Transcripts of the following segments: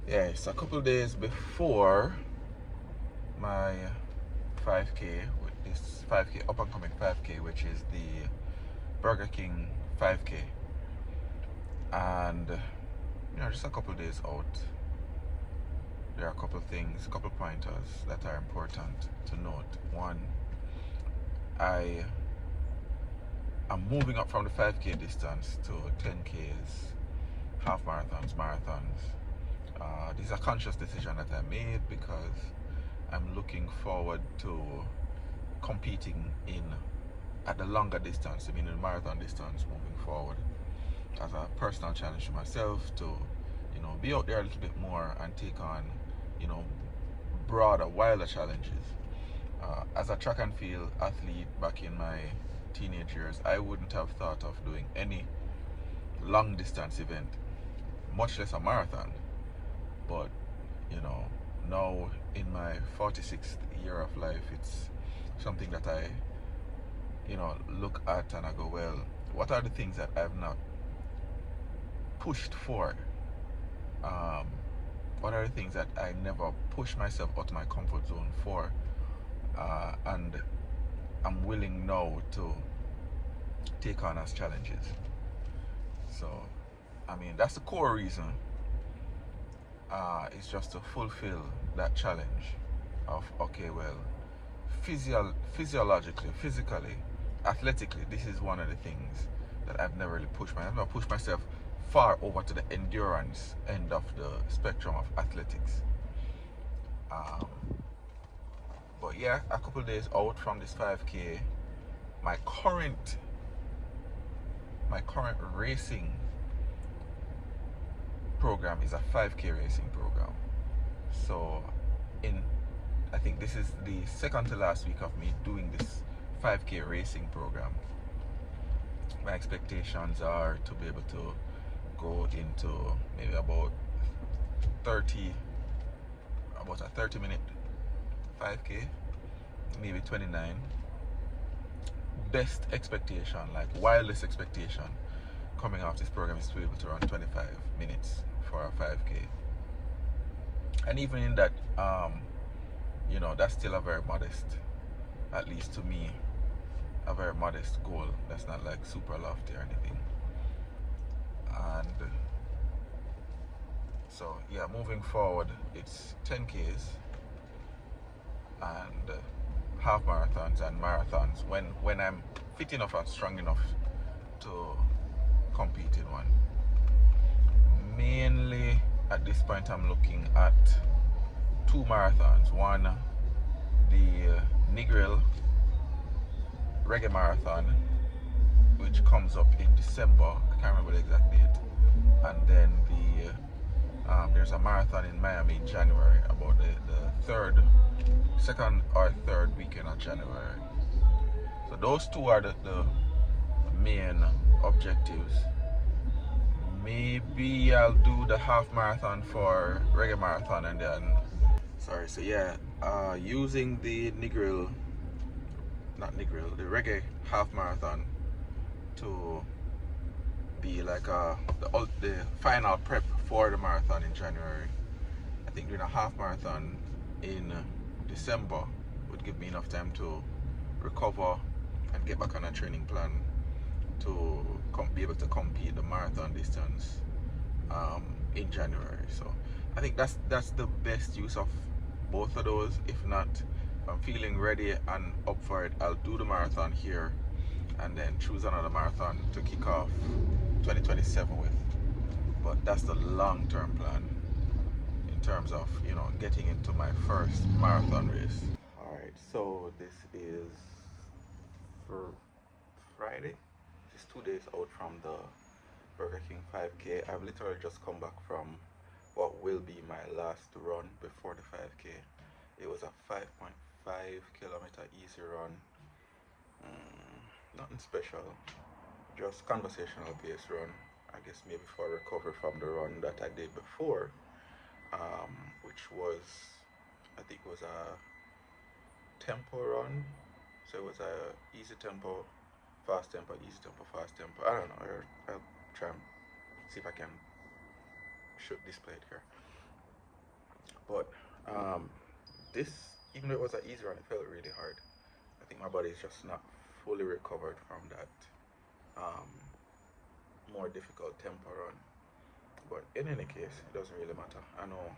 Yeah, it's a couple days before my 5K, with this 5K, up and coming 5K, which is the Burger King 5K. And, just a couple days out. There are a couple things, a couple pointers that are important to note. One, I am moving up from the 5K distance to 10Ks, half marathons, marathons. This is a conscious decision that I made because I'm looking forward to competing at the longer distance, I mean the marathon distance moving forward, as a personal challenge to myself to, be out there a little bit more and take on, you know, broader, wilder challenges. As a track and field athlete back in my teenage years, I wouldn't have thought of doing any long distance event, much less a marathon. But, now in my 46th year of life, it's something that I, look at and I go, well, what are the things that I've not pushed for? What are the things that I never pushed myself out of my comfort zone for? And I'm willing now to take on as challenges. So, I mean, that's the core reason. It's just to fulfill that challenge of, okay, well, physiologically, physically, athletically, this is one of the things that I've never really pushed myself. I've never pushed myself far over to the endurance end of the spectrum of athletics. But yeah, a couple of days out from this 5K, my current racing program is a 5K racing program. So I think this is the second to last week of me doing this 5K racing program. My expectations are to be able to go into maybe about a 30-minute 5K, maybe 29. Best expectation, like wildest expectation coming off this program, is to be able to run 25 minutes for a 5K. And even in that, that's still a very modest, at least to me, a very modest goal. That's not like super lofty or anything. And so yeah, moving forward, it's 10Ks and half marathons and marathons when I'm fit enough and strong enough to compete in one. Mainly at this point I'm looking at two marathons. One, the Negril Reggae Marathon, which comes up in December. I can't remember the exact date. And then there's a marathon in Miami in January, about the second or third weekend of January. So those two are the main objectives. Maybe I'll do the half marathon for Reggae Marathon, and then using the the Reggae half marathon to be like the final prep for the marathon in January. I think doing a half marathon in December would give me enough time to recover and get back on a training plan to be able to compete the marathon distance in January. So I think that's the best use of both of those. If not, if I'm feeling ready and up for it, I'll do the marathon here and then choose another marathon to kick off 2027 with. But that's the long-term plan in terms of getting into my first marathon race. All right, so this is for Friday. It's 2 days out from the Burger King 5K. I've literally just come back from what will be my last run before the 5K. It was a 5.5 kilometer easy run. Nothing special, just conversational based run. I guess maybe for recovery from the run that I did before, which was, I think it was a tempo run. So it was a easy tempo, fast tempo, easy tempo, fast tempo. I don't know. I'll try and see if I can should display it here. But this, even though it was an easy run, it felt really hard. I think my body is just not fully recovered from that um, more difficult tempo run. But in any case, it doesn't really matter. I know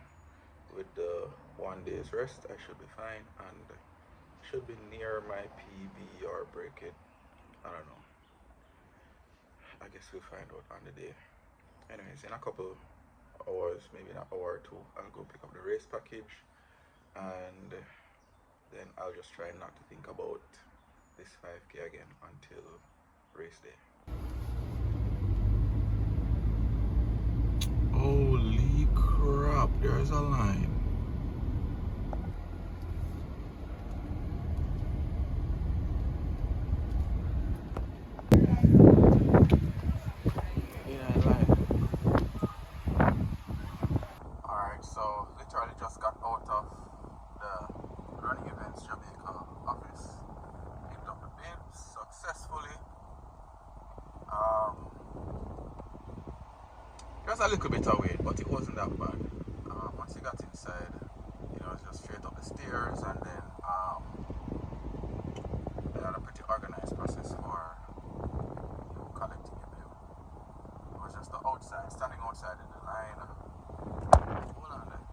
with the 1 day's rest, I should be fine and should be near my PB or break it. I don't know. I guess we'll find out on the day. Anyways, in a couple hours, maybe an hour or two, I'll go pick up the race package and then I'll just try not to think about this 5K again until race day. Holy crap, there's a line. Alright, so literally just got out of the Running Events Jamaica office. Picked up the bibs successfully. It was a little bit of weight, but it wasn't that bad. Once you got inside, you know, it's just straight up the stairs, and then they had a pretty organized process for you collecting your bill. It was just the outside, standing outside in the line. Hold on there.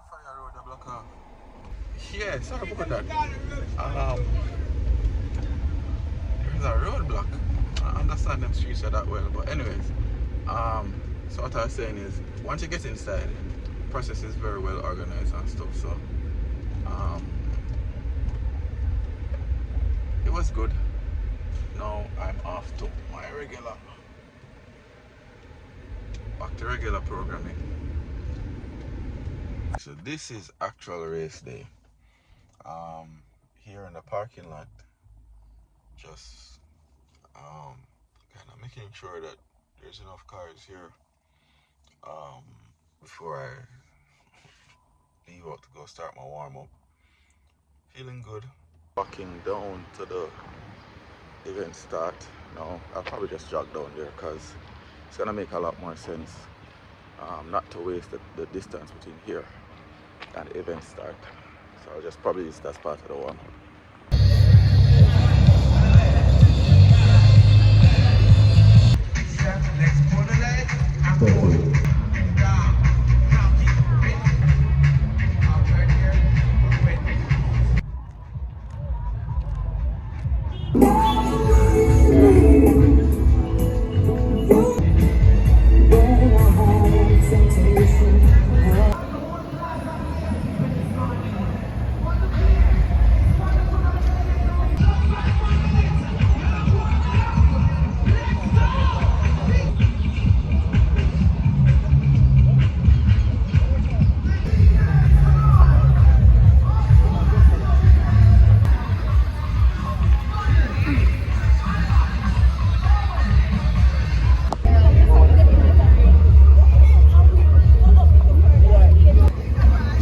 Fire road, the block off. Yeah, sorry about that. There's a roadblock. I understand them streets are that well, but anyways, so what I was saying is, once you get inside, the process is very well organized and stuff. So, it was good. Now I'm off to my back to regular programming. So this is actual race day. Here in the parking lot, just kind of making sure that there's enough cars here before I leave out to go start my warm-up. Feeling good. Walking down to the event start now. I'll probably just jog down there because it's gonna make a lot more sense not to waste the distance between here and the event start. So I'll just probably use that as part of the warm-up.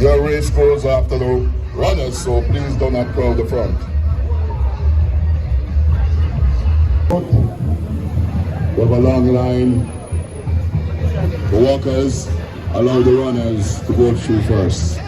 Your race goes after the runners, so please do not crowd the front. We have a long line. The walkers allow the runners to go through first.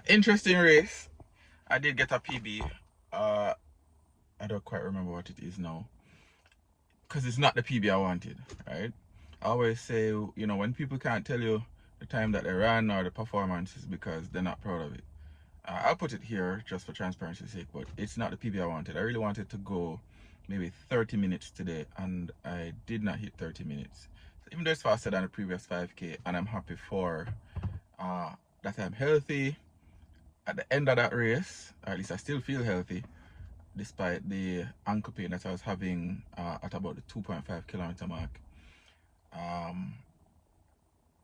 Interesting race. I did get a PB. I don't quite remember what it is now. because it's not the PB I wanted, right? I always say, you know, when people can't tell you the time that they ran or the performance, is because they're not proud of it. I'll put it here just for transparency's sake, but it's not the PB I wanted. I really wanted to go maybe 30 minutes today, and I did not hit 30 minutes. So even though it's faster than the previous 5K, and I'm happy for that I'm healthy at the end of that race, or at least I still feel healthy, despite the ankle pain that I was having at about the 2.5 kilometer mark.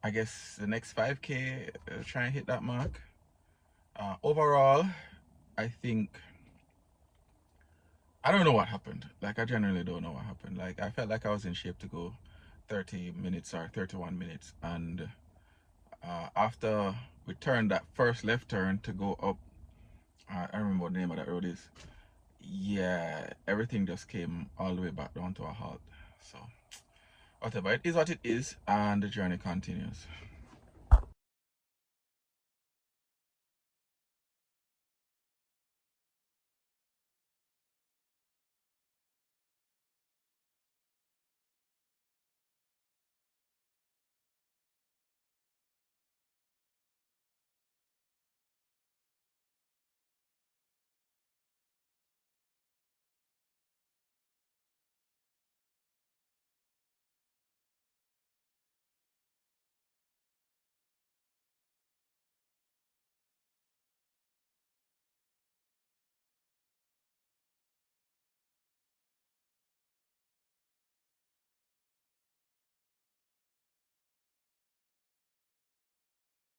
I guess the next 5K, try and hit that mark. Overall, I think, I don't know what happened. Like, I generally don't know what happened. Like, I felt like I was in shape to go 30 minutes or 31 minutes. And after we turned that first left turn to go up, I don't remember what the name of that road is. Yeah, everything just came all the way back down to a halt. So, whatever, it is what it is, and the journey continues.